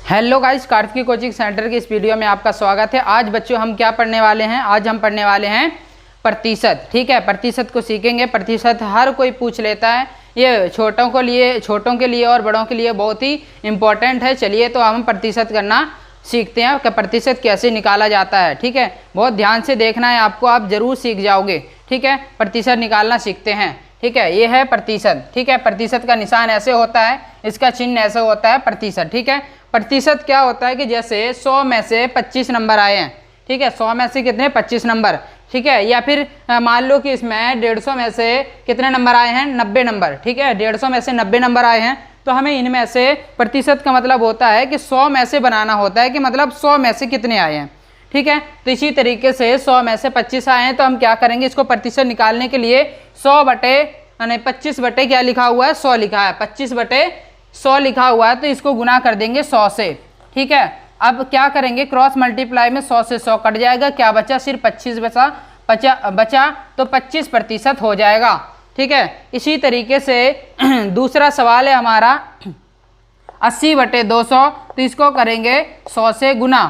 Hello guys, Kartiki coaching centre के इस video में आपका स्वागत है। आज बच्चों हम क्या पढ़ने वाले हैं? आज हम पढ़ने वाले हैं प्रतिशत। ठीक है, प्रतिशत को सीखेंगे। प्रतिशत हर कोई पूछ लेता है, ये छोटों के लिए और बड़ों के लिए बहुत ही इम्पोर्टेंट है। चलिए तो हम प्रतिशत करना सीखते हैं कि प्रतिशत कैसे निकाला जाता है। ठीक है, बहुत ध्यान से देखना है आपको, आप जरूर सीख जाओगे। ठीक है, प्रतिशत निकालना सीखते हैं। ठीक है, ये है प्रतिशत। ठीक है, प्रतिशत का निशान ऐसे होता है, इसका चिन्ह ऐसे होता है प्रतिशत। ठीक है, प्रतिशत क्या होता है कि जैसे 100 में से 25 नंबर आए हैं। ठीक है, 100 में से कितने? 25 नंबर। ठीक है, या फिर मान लो कि इसमें 150 में से कितने नंबर आए हैं? 90 नंबर। ठीक है, 150 में से 90 नंबर आए हैं, तो हमें इनमें से प्रतिशत का मतलब होता है कि 100 में से बनाना होता है कि मतलब 100 में से कितने आए हैं। ठीक है, तो इसी तरीके से 100 में से 25 आए हैं, तो हम क्या करेंगे? इसको प्रतिशत निकालने के लिए 100 बटे 25 बटे क्या लिखा हुआ है? 100 लिखा है। 25 बटे 100 लिखा हुआ है, तो इसको गुना कर देंगे 100 से। ठीक है, अब क्या करेंगे? क्रॉस मल्टीप्लाई में 100 से 100 कट जाएगा, क्या बचा? सिर्फ 25 बचा तो 25% हो जाएगा। ठीक है, इसी तरीके से दूसरा सवाल है हमारा 80 बटे 200, तो इसको करेंगे 100 से गुना।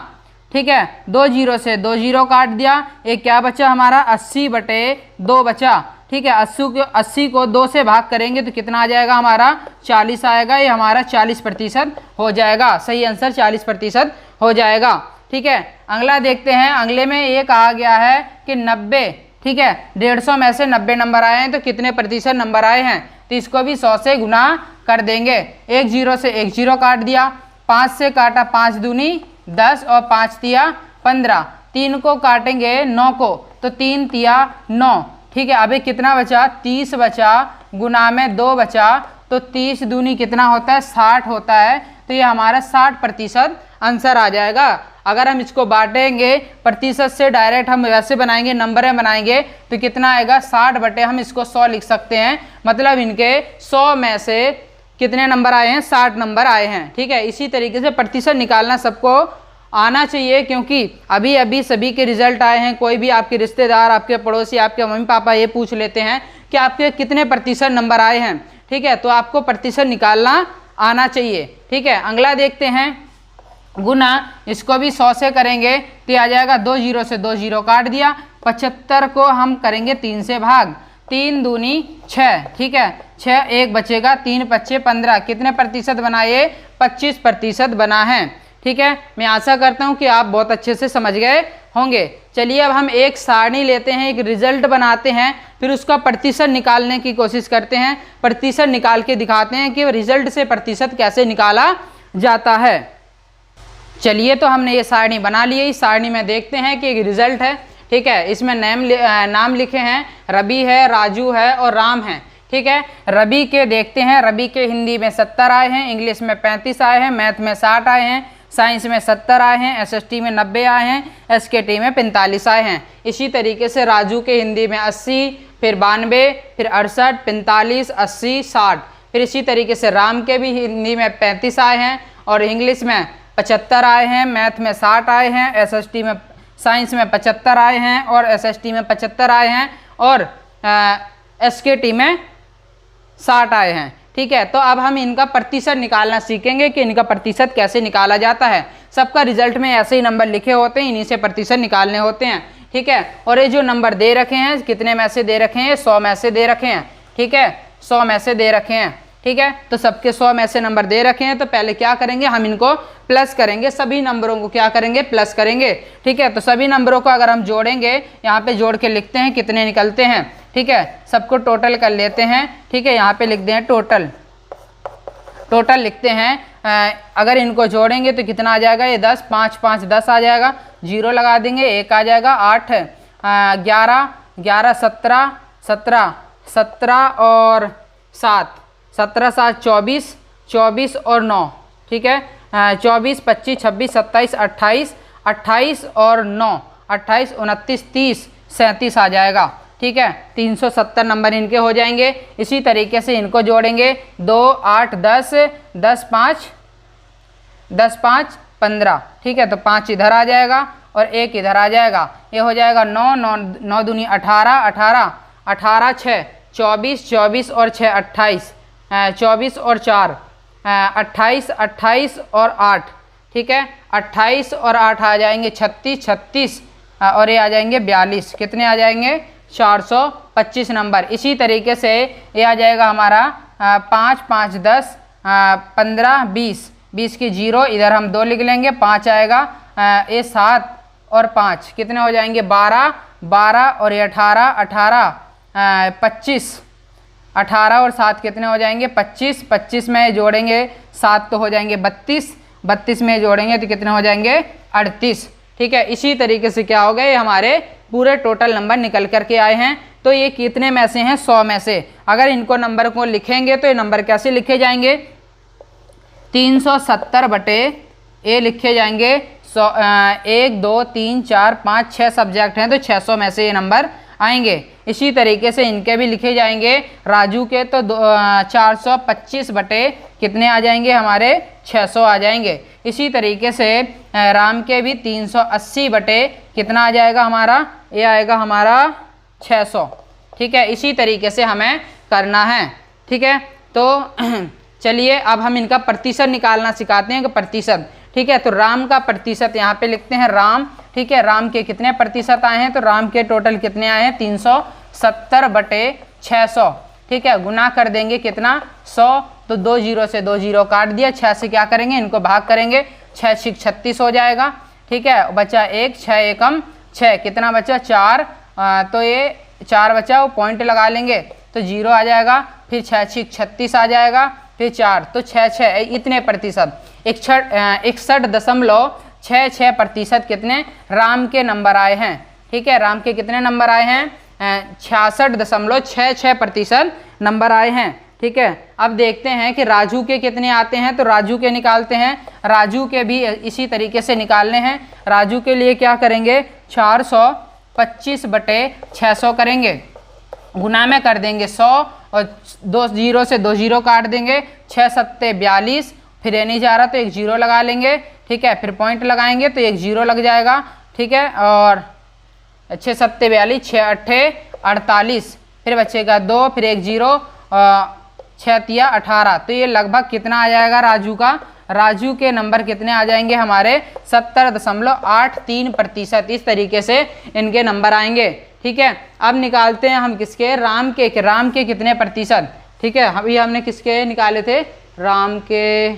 ठीक है, 2 जीरो से 2 जीरो काट दिया, एक क्या बचा हमारा? 80 बटे 2 बचा। ठीक है, 80 को 2 से भाग करेंगे तो कितना आ जाएगा हमारा? 40 आएगा। ये हमारा 40% हो जाएगा। सही आंसर 40% हो जाएगा। ठीक है, अगला देखते हैं। अगले में ये कहा गया है कि 90। ठीक है, 150 में से 90 नंबर आए हैं, तो कितने प्रतिशत नंबर आए हैं? तो इसको भी 100 से गुना कर देंगे। 1 जीरो से 1 जीरो काट दिया, 5 से काटा, 5 दूनी 10 और 5 तिया 15। 3 को काटेंगे 9 को, तो 3 तिया 9। ठीक है, अभी कितना बचा? 30 बचा, गुना में 2 बचा, तो 30 दूनी कितना होता है? 60 होता है। तो ये हमारा 60% आंसर आ जाएगा। अगर हम इसको बांटेंगे प्रतिशत से, डायरेक्ट हम वैसे बनाएंगे, नंबर में बनाएंगे, तो कितना आएगा? 60 बटे हम इसको 100 लिख सकते हैं। मतलब इनके 100 में से कितने नंबर आए हैं? 60 नंबर आए हैं। ठीक है, इसी तरीके से प्रतिशत निकालना सबको आना चाहिए, क्योंकि अभी अभी सभी के रिजल्ट आए हैं। कोई भी आपके रिश्तेदार, आपके पड़ोसी, आपके मम्मी पापा ये पूछ लेते हैं कि आपके कितने प्रतिशत नंबर आए हैं। ठीक है, तो आपको प्रतिशत निकालना आना चाहिए। ठीक है, अगला देखते हैं गुना। इसको भी 100 से करेंगे तो आ जाएगा 2 जीरो से 2 जीरो काट दिया, 75 को हम करेंगे 3 से भाग, 3 दूनी 6। ठीक है, 6 एक बचेगा, 3 पच्चे 15। कितने प्रतिशत बना? ये 25% बना है। ठीक है, मैं आशा करता हूं कि आप बहुत अच्छे से समझ गए होंगे। चलिए अब हम एक सारणी लेते हैं, एक रिजल्ट बनाते हैं, फिर उसका प्रतिशत निकालने की कोशिश करते हैं। प्रतिशत निकाल के दिखाते हैं कि रिजल्ट से प्रतिशत कैसे निकाला जाता है। चलिए तो हमने ये सारणी बना ली है। इस सारणी में देखते हैं कि एक रिजल्ट है। ठीक है, इसमें नाम लिखे हैं, रवि है, राजू है और राम है। ठीक है, रवि के देखते हैं। रवि के हिंदी में 70 आए हैं, इंग्लिश में 35 आए हैं, मैथ में 60 आए हैं, साइंस में 70 आए हैं, एसएसटी में 90 आए हैं, एसकेटी में 45 आए हैं। इसी तरीके से राजू के हिंदी में 80, फिर 92, फिर 68, 45, 80, 60। फिर इसी तरीके से राम के भी हिंदी में 35 आए हैं और इंग्लिश में 75 आए हैं, मैथ में 60 आए हैं, एसएसटी में साइंस में 75 आए हैं और एसएसटी में 75 आए हैं और एसकेटी में 60 आए हैं। ठीक है, तो अब हम इनका प्रतिशत निकालना सीखेंगे कि इनका प्रतिशत कैसे निकाला जाता है। सबका रिजल्ट में ऐसे ही नंबर लिखे होते हैं, इन्हीं से प्रतिशत निकालने होते हैं। ठीक है, और ये जो नंबर दे रखे हैं, कितने में से दे रखे हैं? 100 में से दे रखे हैं। ठीक है, 100 में से दे रखे हैं। ठीक है, तो सबके 100 में से नंबर दे रखे हैं, तो पहले क्या करेंगे? हम इनको प्लस करेंगे। सभी नंबरों को क्या करेंगे? प्लस करेंगे। ठीक है, तो सभी नंबरों को अगर हम जोड़ेंगे, यहाँ पे जोड़ के लिखते हैं कितने निकलते हैं। ठीक है, सबको टोटल कर लेते हैं। ठीक है, यहाँ पे लिख दें टोटल लिखते हैं। अगर इनको जोड़ेंगे तो कितना आ जाएगा? ये 10, 5 5 10 आ जाएगा, जीरो लगा देंगे, 1 आ जाएगा, 8 11 11 17 17 17 और 7 17 7 24 24 और 9। ठीक है, 24 25 26 27 28 28 और 9 28 29 30 37 आ जाएगा। ठीक है, 370 नंबर इनके हो जाएंगे। इसी तरीके से इनको जोड़ेंगे, 2 8 10 10 5 10 5 15। ठीक है, तो 5 इधर आ जाएगा और 1 इधर आ जाएगा। ये हो जाएगा 9 9 9 दूनी 18 18 18 6 24 24 और 6 28 24 और 4 28 28 और 8। ठीक है। 28 और 8 आ जाएंगे 36, 36 और ये आ जाएंगे 42, कितने आ जाएंगे 425 नंबर। इसी तरीके से ये आ जाएगा हमारा 5, 5, 10, 15, 20, 20 की 0 इधर हम 2 लिख लेंगे, 5 आएगा, ये 7 और 5 कितने हो जाएंगे 12, 12 और ये 18, 18, 25, 18 और 7 कितने हो जाएंगे 25, 25 में जोड़ेंगे 7 तो हो जाएंगे 32, 32 में जोड़ेंगे तो कितने हो जाएंगे 38, ठीक है। इसी तरीके से क्या हो गए, हमारे पूरे टोटल नंबर निकल कर के आए हैं। तो ये कितने में से हैं 100 में से। अगर इनको नंबर को लिखेंगे तो ये नंबर कैसे लिखे जाएंगे 370 बटे ये लिखे जाएंगे 1, 2, 3, 4, 5, 6 सब्जेक्ट हैं तो 600 में से ये नंबर आएंगे। इसी तरीके से इनके भी लिखे जाएंगे राजू के तो 425 बटे कितने आ जाएंगे हमारे 600 आ जाएंगे। इसी तरीके से राम के भी 380 बटे कितना आ जाएगा हमारा, ये आएगा हमारा 600, ठीक है। इसी तरीके से हमें करना है, ठीक है। तो चलिए अब हम इनका प्रतिशत निकालना सिखाते हैं कि प्रतिशत, ठीक है। तो राम का प्रतिशत यहाँ पे लिखते हैं राम, ठीक है। राम के कितने प्रतिशत आए हैं, तो राम के टोटल कितने आए हैं 370 बटे 600, ठीक है। गुना कर देंगे कितना 100, तो 2 0 से 2 0 काट दिया, 6 से क्या करेंगे इनको भाग करेंगे, 6 6 36 हो जाएगा, ठीक है। बचा 1, 6 एकम 6, कितना बचा 4, तो ये 4 बचा, वो पॉइंट लगा लेंगे तो 0 आ जाएगा, फिर 6 6 36 आ जाएगा, फिर 4 तो 6 6 इतने प्रतिशत 61.66% कितने राम के नंबर आए हैं, ठीक है। राम के कितने नंबर आए हैं 66.66% नंबर आए हैं, ठीक है। अब देखते हैं कि राजू के कितने आते हैं, तो राजू के निकालते हैं। राजू के भी इसी तरीके से निकालने हैं। राजू के लिए क्या करेंगे 425 बटे 600 करेंगे, गुना में कर देंगे 100 और 2 0 से 2 0 काट देंगे, 6 7 42, फिर ये नहीं जा रहा तो एक 0 लगा लेंगे, ठीक है। फिर पॉइंट लगाएंगे तो एक 0 लग जाएगा, ठीक है। और 6 7 42, 6 8 48, फिर बचेगा 2, फिर एक 0, 6 3 18, तो ये लगभग कितना आ जाएगा राजू का, राजू के नंबर कितने आ जाएंगे हमारे 70.83%। इस तरीके से इनके नंबर आएंगे, ठीक है। अब निकालते हैं हम किसके राम के कितने प्रतिशत, ठीक है। अभी हमने किसके निकाले थे राम के,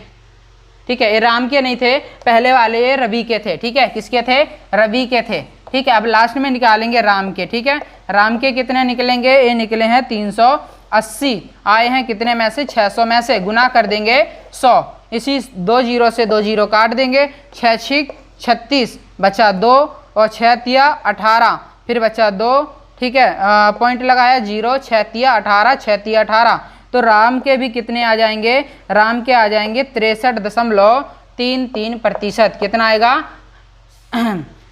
ठीक है। ये राम के नहीं थे, पहले वाले ये रवि के थे, ठीक है। किसके थे रवि के थे, ठीक है। अब लास्ट में निकालेंगे राम के, ठीक है। राम के कितने निकलेंगे, ये निकले हैं 380, आए हैं कितने में से 600 में से, गुना कर देंगे 100, इसी 2 0 से 2 0 काट देंगे, 6 6 36 बचा 2 और 6 3 18, फिर बचा 2, ठीक है। पॉइंट लगाया 0, 6 3 18, 6 3 18, तो राम के भी कितने आ जाएंगे, राम के आ जाएंगे 63.33%, कितना आएगा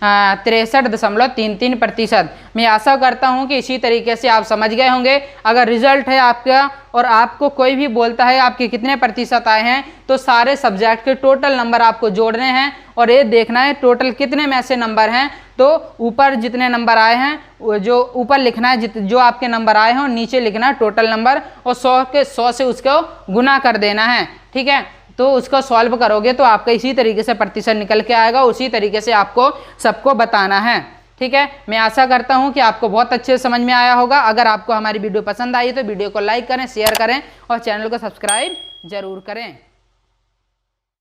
63.33%। मैं आशा करता हूं कि इसी तरीके से आप समझ गए होंगे। अगर रिजल्ट है आपका और आपको कोई भी बोलता है आपके कितने प्रतिशत आए हैं, तो सारे सब्जेक्ट के टोटल नंबर आपको जोड़ने हैं और ये देखना है टोटल कितने में से नंबर हैं। तो ऊपर जितने नंबर आए हैं जो ऊपर लिखना है, जो आपके नंबर आए हैं, और नीचे लिखना है टोटल नंबर, और 100 से उसको गुना कर देना है, ठीक है। तो उसको सॉल्व करोगे तो आपका इसी तरीके से प्रतिशत निकल के आएगा, उसी तरीके से आपको सबको बताना है, ठीक है। मैं आशा करता हूं कि आपको बहुत अच्छे से समझ में आया होगा। अगर आपको हमारी वीडियो पसंद आई तो वीडियो को लाइक करें, शेयर करें और चैनल को सब्सक्राइब जरूर करें।